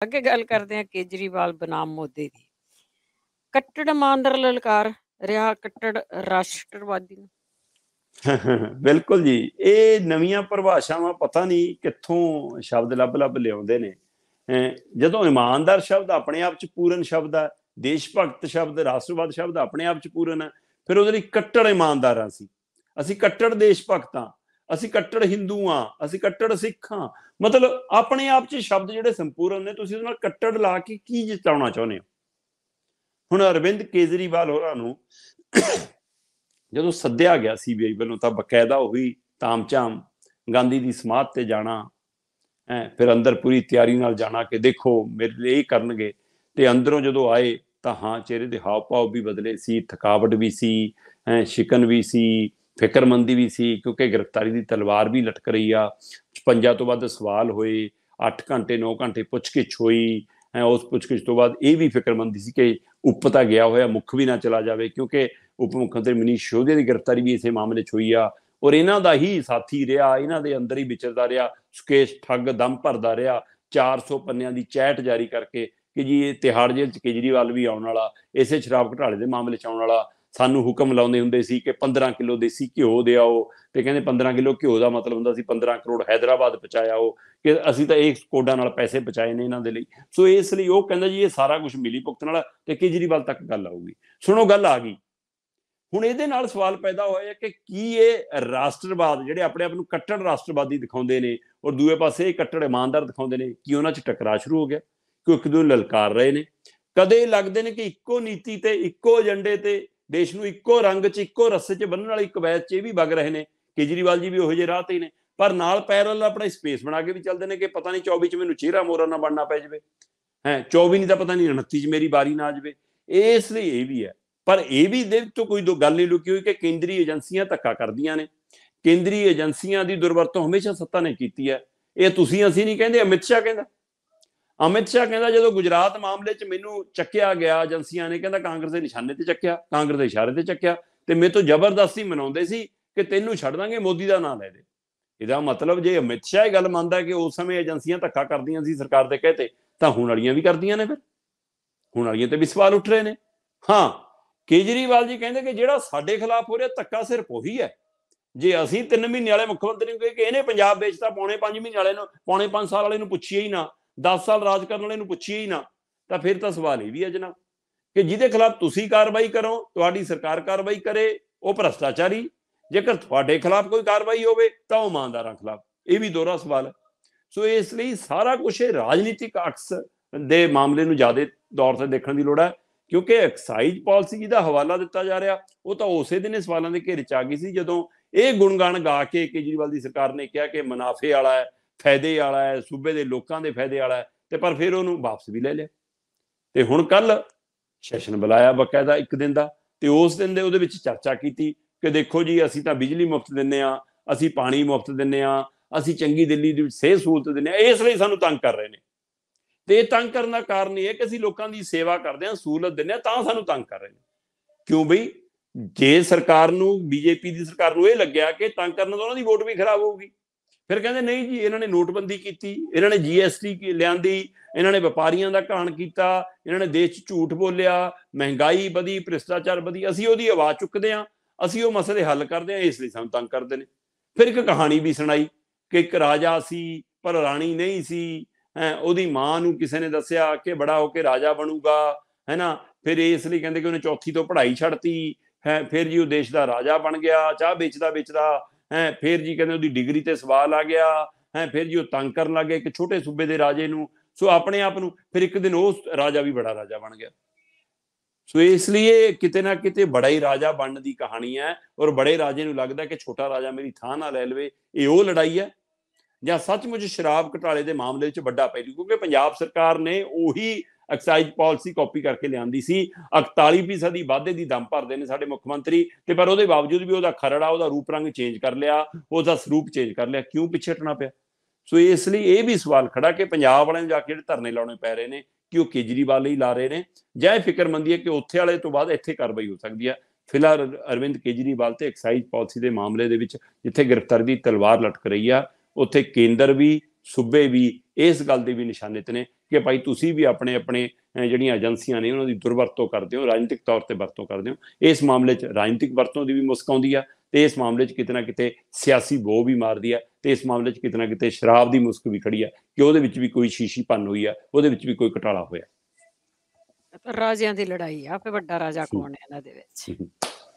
ਅੱਗੇ ਗੱਲ ਕਰਦੇ ਹਾਂ ਕੇਜਰੀਵਾਲ ਬਨਾਮ ਮੋਦੀ ਦੀ। ਕੱਟੜ ਇਮਾਨਦਾਰ ਲਲਕਾਰ ਰਿਹਾ ਕੱਟੜ ਰਾਸ਼ਟਰਵਾਦੀ ਨੂੰ। ਬਿਲਕੁਲ ਜੀ, ਇਹ ਨਵੀਆਂ ਪਰਿਭਾਸ਼ਾਵਾਂ ਪਤਾ ਨਹੀਂ ਕਿੱਥੋਂ ਸ਼ਬਦ ਲੱਭ ਲੱਭ ਲਿਆਉਂਦੇ ਨੇ। ਜਦੋਂ ਇਮਾਨਦਾਰ ਸ਼ਬਦ ਆਪਣੇ ਆਪ 'ਚ ਪੂਰਨ ਸ਼ਬਦ ਆ, ਦੇਸ਼ ਭਗਤ ਸ਼ਬਦ, ਰਾਸ਼ਟਰਵਾਦ ਸ਼ਬਦ ਆਪਣੇ ਆਪ 'ਚ ਪੂਰਨ ਆ, ਫਿਰ ਉਹਦੇ ਲਈ ਕੱਟੜ ਇਮਾਨਦਾਰ ਆ ਅਸੀਂ ਕੱਟੜ ਦੇਸ਼ ਭਗਤ ਹਾਂ, ਅਸੀਂ ਕੱਟੜ ਹਿੰਦੂ ਹਾਂ, ਅਸੀਂ ਕੱਟੜ ਸਿੱਖ ਹਾਂ। ਮਤਲਬ ਆਪਣੇ ਆਪ 'ਚ ਸ਼ਬਦ ਜਿਹੜੇ ਸੰਪੂਰਨ ਨੇ, ਤੁਸੀਂ ਉਹਦੇ ਨਾਲ ਕੱਟੜ ਲਾ ਕੇ ਕੀ ਜਿਤਾਉਣਾ ਚਾਹੁੰਦੇ ਹੋ? ਹੁਣ ਅਰਵਿੰਦ ਕੇਜਰੀਵਾਲ ਹੋਰਾਂ ਨੂੰ ਜਦੋਂ ਸੱਦਿਆ ਗਿਆ CBI ਵੱਲੋਂ ਤਾਂ ਬਕਾਇਦਾ ਉਹੀ ਤਾਮਝਾਮ ਗਾਂਧੀ ਦੀ ਸਮਾਧ ਤੇ ਜਾਣਾ, ਫਿਰ ਅੰਦਰ ਪੂਰੀ ਤਿਆਰੀ ਨਾਲ ਜਾਣਾ ਕਿ ਦੇਖੋ ਮੇਰੇ ਲਈ ਇਹ ਕਰਨਗੇ, ਤੇ ਅੰਦਰੋਂ ਜਦੋਂ ਆਏ ਤਾਂ ਹਾਂ, ਚਿਹਰੇ ਦੇ ਹਾਵ ਭਾਵ ਵੀ ਬਦਲੇ ਸੀ, ਥਕਾਵਟ ਵੀ ਸੀ, ਸ਼ਿਕਨ ਵੀ ਸੀ, ਫਿਕਰਮੰਦੀ ਵੀ ਸੀ, ਕਿਉਂਕਿ ਗ੍ਰਿਫਤਾਰੀ ਦੀ ਤਲਵਾਰ ਵੀ ਲਟਕ ਰਹੀ ਆ। 56 ਤੋਂ ਵੱਧ ਸਵਾਲ ਹੋਏ, 8 ਘੰਟੇ 9 ਘੰਟੇ ਪੁੱਛਗਿੱਛ ਹੋਈ। ਉਸ ਪੁੱਛਗਿੱਛ ਤੋਂ ਬਾਅਦ ਇਹ ਵੀ ਫਿਕਰਮੰਦੀ ਸੀ ਕਿ ਉੱਪ ਤਾਂ ਗਿਆ ਹੋਇਆ ਮੁੱਖ ਵੀ ਨਾ ਚਲਾ ਜਾਵੇ, ਕਿਉਂਕਿ ਉਪ ਮੁੱਖ ਮੰਤਰੀ ਮਨੀਸ਼ ਸਿਸੋਦੀਆ ਦੀ ਗ੍ਰਿਫਤਾਰੀ ਵੀ ਇਸੇ ਮਾਮਲੇ 'ਚ ਹੋਈ ਆ, ਔਰ ਇਹਨਾਂ ਦਾ ਹੀ ਸਾਥੀ ਰਿਹਾ, ਇਹਨਾਂ ਦੇ ਅੰਦਰ ਹੀ ਵਿਚਰਦਾ ਰਿਹਾ, ਸੁਕੇਸ਼ ਠੱਗ ਦਮ ਭਰਦਾ ਰਿਹਾ 400 ਪੰਨਿਆਂ ਦੀ ਚੈਟ ਜਾਰੀ ਕਰਕੇ ਕਿ ਜੀ ਇਹ ਤਿਹਾੜ ਜੇਲ੍ਹ 'ਚ ਕੇਜਰੀਵਾਲ ਵੀ ਆਉਣ ਵਾਲਾ, ਇਸੇ ਸ਼ਰਾਬ ਘੁਟਾਲੇ ਦੇ ਮਾਮਲੇ 'ਚ ਆਉਣ ਵਾਲਾ। ਸਾਨੂੰ ਹੁਕਮ ਲਾਉਂਦੇ ਹੁੰਦੇ ਸੀ ਕਿ 15 ਕਿਲੋ ਦੇਸੀ ਘਿਓ ਦੇ ਆਓ, ਤੇ ਕਹਿੰਦੇ 15 ਕਿਲੋ ਘਿਓ ਦਾ ਮਤਲਬ ਹੁੰਦਾ ਸੀ 15 ਕਰੋੜ ਹੈਦਰਾਬਾਦ ਪਹੁੰਚਾਇਆ ਉਹ, ਕਿ ਅਸੀਂ ਤਾਂ ਇਹ ਕੋਡਾਂ ਨਾਲ ਪੈਸੇ ਪਹੁੰਚਾਏ ਨੇ ਇਹਨਾਂ ਦੇ ਲਈ। ਸੋ ਇਸ ਲਈ ਉਹ ਕਹਿੰਦਾ ਜੀ ਇਹ ਸਾਰਾ ਕੁਝ ਮਿਲੀ ਭੁਗਤ ਨਾਲ, ਤੇ ਕੇਜਰੀਵਾਲ ਤੱਕ ਗੱਲ ਆਊਗੀ। ਸੁਣੋ, ਗੱਲ ਆ ਗਈ। ਹੁਣ ਇਹਦੇ ਨਾਲ ਸਵਾਲ ਪੈਦਾ ਹੋਇਆ ਕਿ ਕੀ ਇਹ ਰਾਸ਼ਟਰਵਾਦ, ਜਿਹੜੇ ਆਪਣੇ ਆਪ ਨੂੰ ਕੱਟੜ ਰਾਸ਼ਟਰਵਾਦੀ ਦਿਖਾਉਂਦੇ ਨੇ ਔਰ ਦੂਏ ਪਾਸੇ ਕੱਟੜ ਇਮਾਨਦਾਰ ਦਿਖਾਉਂਦੇ ਨੇ, ਕੀ ਉਹਨਾਂ 'ਚ ਟਕਰਾਅ ਸ਼ੁਰੂ ਹੋ ਗਿਆ ਕਿ ਇੱਕ ਦੂਜੇ ਨੂੰ ਲਲਕਾਰ ਰਹੇ ਨੇ? ਕਦੇ ਲੱਗਦੇ ਨੇ ਕਿ ਇੱਕੋ ਨੀਤੀ ਤੇ ਇੱਕੋ ਏਜੰਡੇ ਤੇ ਦੇਸ਼ ਨੂੰ ਇੱਕੋ ਰੰਗ 'ਚ ਇੱਕੋ ਰੱਸੇ 'ਚ ਬੰਨਣ ਵਾਲੀ ਕਵੈਤ 'ਚ ਇਹ ਵੀ ਵਗ ਰਹੇ ਨੇ। ਕੇਜਰੀਵਾਲ ਜੀ ਵੀ ਉਹੋ ਜਿਹੇ ਰਾਹ ਤੇ ਨੇ, ਪਰ ਨਾਲ ਪੈਰਲ ਆਪਣਾ ਸਪੇਸ ਬਣਾ ਕੇ ਵੀ ਚੱਲਦੇ ਨੇ ਕਿ ਪਤਾ ਨਹੀਂ 24 'ਚ ਮੈਨੂੰ ਚਿਹਰਾ ਮੋਰਾ ਨਾ ਬਣਨਾ ਪੈ ਜਾਵੇ, 24 ਨਹੀਂ ਤਾਂ ਪਤਾ ਨਹੀਂ 29 'ਚ ਮੇਰੀ ਵਾਰੀ ਨਾ ਆ ਜਾਵੇ। ਇਸ ਲਈ ਇਹ ਵੀ ਹੈ, ਪਰ ਇਹ ਵੀ ਇਹਦੇ ਤੋਂ ਕੋਈ ਗੱਲ ਨਹੀਂ ਲੁਕੀ ਹੋਈ ਕਿ ਕੇਂਦਰੀ ਏਜੰਸੀਆਂ ਧੱਕਾ ਕਰਦੀਆਂ ਨੇ। ਕੇਂਦਰੀ ਏਜੰਸੀਆਂ ਦੀ ਦੁਰਵਰਤੋਂ ਹਮੇਸ਼ਾ ਸੱਤਾ ਨੇ ਕੀਤੀ ਹੈ। ਇਹ ਤੁਸੀਂ ਅਸੀਂ ਨਹੀਂ ਕਹਿੰਦੇ, ਅਮਿਤ ਸ਼ਾਹ ਕਹਿੰਦਾ। ਅਮਿਤ ਸ਼ਾਹ ਕਹਿੰਦਾ ਜਦੋਂ ਗੁਜਰਾਤ ਮਾਮਲੇ 'ਚ ਮੈਨੂੰ ਚੱਕਿਆ ਗਿਆ ਏਜੰਸੀਆਂ ਨੇ, ਕਹਿੰਦਾ ਕਾਂਗਰਸ ਦੇ ਨਿਸ਼ਾਨੇ ਤੇ ਚੱਕਿਆ, ਕਾਂਗਰਸ ਦੇ ਇਸ਼ਾਰੇ ਤੇ ਚੱਕਿਆ, ਤੇ ਮੇਰੇ ਤੋਂ ਜ਼ਬਰਦਸਤੀ ਮਨਾਉਂਦੇ ਸੀ ਕਿ ਤੈਨੂੰ ਛੱਡ ਦਾਂਗੇ, ਮੋਦੀ ਦਾ ਨਾਂ ਲੈ ਦੇ। ਇਹਦਾ ਮਤਲਬ ਜੇ ਅਮਿਤ ਸ਼ਾਹ ਇਹ ਗੱਲ ਮੰਨਦਾ ਕਿ ਉਸ ਸਮੇਂ ਏਜੰਸੀਆਂ ਧੱਕਾ ਕਰਦੀਆਂ ਸੀ ਸਰਕਾਰ ਦੇ ਕਹੇ, ਤਾਂ ਹੁਣ ਵਾਲੀਆਂ ਵੀ ਕਰਦੀਆਂ ਨੇ। ਫਿਰ ਹੁਣ ਵਾਲੀਆਂ ਤੇ ਵੀ ਸਵਾਲ ਉੱਠ ਰਹੇ ਨੇ। ਹਾਂ, ਕੇਜਰੀਵਾਲ ਜੀ ਕਹਿੰਦੇ ਕਿ ਜਿਹੜਾ ਸਾਡੇ ਖਿਲਾਫ ਹੋ ਰਿਹਾ ਧੱਕਾ ਸਿਰਫ ਉਹੀ ਹੈ। ਜੇ ਅਸੀਂ 3 ਮਹੀਨੇ ਵਾਲੇ ਮੁੱਖ ਮੰਤਰੀ ਨੂੰ ਕਹੇ ਕਿ ਇਹਨੇ ਪੰਜਾਬ ਵੇਚਤਾ, ਪੌਣੇ 5 ਮਹੀਨੇ ਵਾਲੇ ਨੂੰ, ਪੌਣੇ 5 ਸਾਲ ਵਾਲੇ ਨੂੰ ਪੁੱਛੀਏ ਹੀ ਨਾ, 10 ਸਾਲ ਰਾਜ ਕਰਨ ਵਾਲੇ ਨੂੰ ਪੁੱਛੀਏ ਹੀ ਨਾ, ਤਾਂ ਫਿਰ ਤਾਂ ਸਵਾਲ ਇਹ ਵੀ ਹੈ ਜਨਾਬ ਕਿ ਜਿਹਦੇ ਖਿਲਾਫ ਤੁਸੀਂ ਕਾਰਵਾਈ ਕਰੋ, ਤੁਹਾਡੀ ਸਰਕਾਰ ਕਾਰਵਾਈ ਕਰੇ, ਉਹ ਭ੍ਰਸ਼ਟਾਚਾਰੀ। ਜੇਕਰ ਤੁਹਾਡੇ ਖਿਲਾਫ ਕੋਈ ਕਾਰਵਾਈ ਹੋਵੇ ਤਾਂ ਉਹ ਇਮਾਨਦਾਰਾਂ ਖਿਲਾਫ। ਇਹ ਵੀ ਦੋਹਰਾ ਸਵਾਲ ਹੈ। ਸੋ ਇਸ ਲਈ ਸਾਰਾ ਕੁਛ ਇਹ ਰਾਜਨੀਤਿਕ ਅਕਸ ਦੇ ਮਾਮਲੇ ਨੂੰ ਜ਼ਿਆਦਾ ਤੌਰ ਤੇ ਦੇਖਣ ਦੀ ਲੋੜ ਹੈ, ਕਿਉਂਕਿ ਐਕਸਾਈਜ਼ ਪਾਲਿਸੀ ਜਿਹਦਾ ਹਵਾਲਾ ਦਿੱਤਾ ਜਾ ਰਿਹਾ ਉਹ ਤਾਂ ਉਸੇ ਦਿਨ ਸਵਾਲਾਂ ਦੇ ਘੇਰੇ 'ਚ ਆ ਗਈ ਸੀ ਜਦੋਂ ਇਹ ਗੁਣਗਾਨ ਗਾ ਕੇ ਕੇਜਰੀਵਾਲ ਦੀ ਸਰਕਾਰ ਨੇ ਕਿਹਾ ਕਿ ਮੁਨਾਫੇ ਵਾਲਾ ਹੈ, ਫਾਇਦੇ ਵਾਲਾ ਹੈ, ਸੂਬੇ ਦੇ ਲੋਕਾਂ ਦੇ ਫਾਇਦੇ ਵਾਲਾ ਹੈ, ਤੇ ਪਰ ਫਿਰ ਉਹਨੂੰ ਵਾਪਸ ਵੀ ਲੈ ਲਿਆ। ਤੇ ਹੁਣ ਕੱਲ ਸੈਸ਼ਨ ਬੁਲਾਇਆ ਬਕਾਇਦਾ 1 ਦਿਨ ਦਾ, ਤੇ ਉਸ ਦਿਨ ਦੇ ਉਹਦੇ ਵਿੱਚ ਚਰਚਾ ਕੀਤੀ ਕਿ ਦੇਖੋ ਜੀ ਅਸੀਂ ਤਾਂ ਬਿਜਲੀ ਮੁਫਤ ਦਿੰਦੇ ਹਾਂ, ਅਸੀਂ ਪਾਣੀ ਮੁਫਤ ਦਿੰਦੇ ਹਾਂ, ਅਸੀਂ ਚੰਗੀ ਦਿੱਲੀ ਦੀ ਸਿਹਤ ਸਹੂਲਤ ਦਿੰਦੇ ਹਾਂ, ਇਸ ਲਈ ਸਾਨੂੰ ਤੰਗ ਕਰ ਰਹੇ ਨੇ। ਤੇ ਇਹ ਤੰਗ ਕਰਨ ਦਾ ਕਾਰਨ ਇਹ ਹੈ ਕਿ ਅਸੀਂ ਲੋਕਾਂ ਦੀ ਸੇਵਾ ਕਰਦੇ ਹਾਂ, ਸਹੂਲਤ ਦਿੰਦੇ ਹਾਂ, ਤਾਂ ਸਾਨੂੰ ਤੰਗ ਕਰ ਰਹੇ ਨੇ। ਕਿਉਂ ਬਈ? ਜੇ ਸਰਕਾਰ ਨੂੰ, BJP ਦੀ ਸਰਕਾਰ ਨੂੰ ਇਹ ਲੱਗਿਆ ਕਿ ਤੰਗ ਕਰਨ ਤੋਂ ਉਹਨਾਂ ਦੀ ਵੋਟ ਵੀ ਖਰਾਬ ਹੋਊਗੀ, ਫਿਰ ਕਹਿੰਦੇ ਨਹੀਂ ਜੀ ਇਹਨਾਂ ਨੇ ਨੋਟਬੰਦੀ ਕੀਤੀ, ਇਹਨਾਂ ਨੇ GST ਲਿਆਂਦੀ, ਇਹਨਾਂ ਨੇ ਵਪਾਰੀਆਂ ਦਾ ਘਾਣ ਕੀਤਾ, ਇਹਨਾਂ ਨੇ ਦੇਸ਼ 'ਚ ਝੂਠ ਬੋਲਿਆ, ਮਹਿੰਗਾਈ ਵਧੀ, ਭ੍ਰਿਸ਼ਟਾਚਾਰ ਵਧੀ, ਅਸੀਂ ਉਹਦੀ ਆਵਾਜ਼ ਚੁੱਕਦੇ ਹਾਂ, ਅਸੀਂ ਉਹ ਮਸਲੇ ਹੱਲ ਕਰਦੇ ਹਾਂ, ਇਸ ਲਈ ਸਾਨੂੰ ਤੰਗ ਕਰਦੇ ਨੇ। ਫਿਰ ਇੱਕ ਕਹਾਣੀ ਵੀ ਸੁਣਾਈ ਕਿ ਇੱਕ ਰਾਜਾ ਸੀ ਪਰ ਰਾਣੀ ਨਹੀਂ ਸੀ, ਉਹਦੀ ਮਾਂ ਨੂੰ ਕਿਸੇ ਨੇ ਦੱਸਿਆ ਕਿ ਬੜਾ ਹੋ ਕੇ ਰਾਜਾ ਬਣੂਗਾ, ਹੈ ਨਾ, ਫਿਰ ਇਸ ਲਈ ਕਹਿੰਦੇ ਕਿ ਉਹਨੇ ਚੌਥੀ ਤੋਂ ਪੜ੍ਹਾਈ ਛੱਡਤੀ, ਫਿਰ ਜੀ ਉਹ ਦੇਸ਼ ਦਾ ਰਾਜਾ ਬਣ ਗਿਆ ਚਾਹ ਵੇਚਦਾ ਵੇਚਦਾ, ਫਿਰ ਜੀ ਕਹਿੰਦੇ ਉਹਦੀ ਡਿਗਰੀ ਤੇ ਸਵਾਲ ਆ ਗਿਆ, ਫਿਰ ਜੀ ਉਹ ਤੰਗ ਕਰਨ ਲੱਗ ਗਏ ਇੱਕ ਛੋਟੇ ਸੂਬੇ ਦੇ ਰਾਜੇ ਨੂੰ। ਸੋ ਆਪਣੇ ਆਪ ਨੂੰ ਫਿਰ ਇੱਕ ਦਿਨ ਉਹ ਰਾਜਾ ਵੀ ਬੜਾ ਰਾਜਾ ਬਣ ਗਿਆ। ਸੋ ਇਸ ਲਈ ਇਹ ਕਿਤੇ ਨਾ ਕਿਤੇ ਬੜਾ ਹੀ ਰਾਜਾ ਬਣਨ ਦੀ ਕਹਾਣੀ ਹੈ, ਔਰ ਬੜੇ ਰਾਜੇ ਨੂੰ ਲੱਗਦਾ ਕਿ ਛੋਟਾ ਰਾਜਾ ਮੇਰੀ ਥਾਂ ਨਾ ਲੈ ਲਵੇ। ਇਹ ਉਹ ਲੜਾਈ ਹੈ ਜਾਂ ਸੱਚਮੁੱਚ ਸ਼ਰਾਬ ਘੁਟਾਲੇ ਦੇ ਮਾਮਲੇ ਵਿੱਚ ਵੱਡਾ ਪਹਿਲੂ? ਕਿਉਂਕਿ ਪੰਜਾਬ ਸਰਕਾਰ ਨੇ ਉਹੀ ਐਕਸਾਈਜ਼ ਪਾਲਿਸੀ ਕਾਪੀ ਕਰਕੇ ਲਿਆਂਦੀ ਸੀ। 41% ਵਾਧੇ ਦੀ ਦਮ ਭਰਦੇ ਨੇ ਸਾਡੇ ਮੁੱਖ ਮੰਤਰੀ, ਤੇ ਪਰ ਉਹਦੇ ਬਾਵਜੂਦ ਵੀ ਉਹਦਾ ਖਰੜਾ, ਉਹਦਾ ਰੂਪ ਰੰਗ ਚੇਂਜ ਕਰ ਲਿਆ, ਉਹਦਾ ਸਰੂਪ ਚੇਂਜ ਕਰ ਲਿਆ। ਕਿਉਂ ਪਿੱਛੇ ਹਟਣਾ ਪਿਆ? ਸੋ ਇਸ ਲਈ ਇਹ ਵੀ ਸਵਾਲ ਖੜਾ ਕਿ ਪੰਜਾਬ ਵਾਲਿਆਂ ਨੂੰ ਜਾ ਕੇ ਜਿਹੜੇ ਧਰਨੇ ਲਾਉਣੇ ਪੈ ਰਹੇ ਨੇ, ਕਿ ਉਹ ਕੇਜਰੀਵਾਲ ਲਈ ਲਾ ਰਹੇ ਨੇ, ਜਾਂ ਇਹ ਫਿਕਰਮੰਦੀ ਹੈ ਕਿ ਉੱਥੇ ਵਾਲੇ ਤੋਂ ਬਾਅਦ ਇੱਥੇ ਕਾਰਵਾਈ ਹੋ ਸਕਦੀ ਹੈ। ਫਿਲਹਾਲ ਅਰਵਿੰਦ ਕੇਜਰੀਵਾਲ ਤੇ ਐਕਸਾਈਜ਼ ਪਾਲਿਸੀ ਦੇ ਮਾਮਲੇ ਦੇ ਵਿੱਚ ਜਿੱਥੇ ਗ੍ਰਿਫਤਾਰੀ ਦੀ ਤਲਵਾਰ ਲਟਕ ਰਹੀ ਆ, ਉੱਥੇ ਕੇਂਦਰ ਵੀ, ਸੂਬੇ ਵੀ ਇਸ ਗੱਲ ਦੇ ਵੀ ਨਿਸ਼ਾਨੇ ਤੇ ਨੇ ਕਿ ਭਾਈ ਤੁਸੀਂ ਵੀ ਆਪਣੇ ਆਪਣੇ ਜਿਹੜੀਆਂ ਏਜੰਸੀਆਂ ਨੇ ਉਹਨਾਂ ਦੀ ਦੁਰਵਰਤੋਂ ਕਰਦੇ ਹੋ, ਰਾਜਨੀਤਿਕ ਤੌਰ ਤੇ ਵਰਤੋਂ ਕਰਦੇ ਹੋ। ਇਸ ਮਾਮਲੇ 'ਚ ਰਾਜਨੀਤਿਕ ਵਰਤੋਂ ਦੀ ਵੀ ਮੁਸਕ ਆਉਂਦੀ ਆ, ਤੇ ਇਸ ਮਾਮਲੇ 'ਚ ਕਿਤੇ ਨਾ ਕਿਤੇ ਸਿਆਸੀ ਬੋ ਵੀ ਮਾਰਦੀ ਆ, ਤੇ ਇਸ ਮਾਮਲੇ 'ਚ ਕਿਤੇ ਨਾ ਕਿਤੇ ਸ਼ਰਾਬ ਦੀ ਮੁਸਕ ਵੀ ਖੜੀ ਆ ਕਿ ਉਹਦੇ ਵਿੱਚ ਵੀ ਕੋਈ ਸ਼ੀਸ਼ੀ ਭੰਨ ਹੋਈ ਆ, ਉਹਦੇ ਵਿੱਚ ਵੀ ਕੋਈ ਘਟਾਲਾ ਹੋਇਆ। ਰਾਜਿਆਂ ਦੀ ਲੜਾਈ ਆ, ਫਿਰ ਵੱਡਾ ਰਾਜਾ ਕੌਣ ਹੈ ਇਹਨਾਂ ਦੇ ਵਿੱਚ?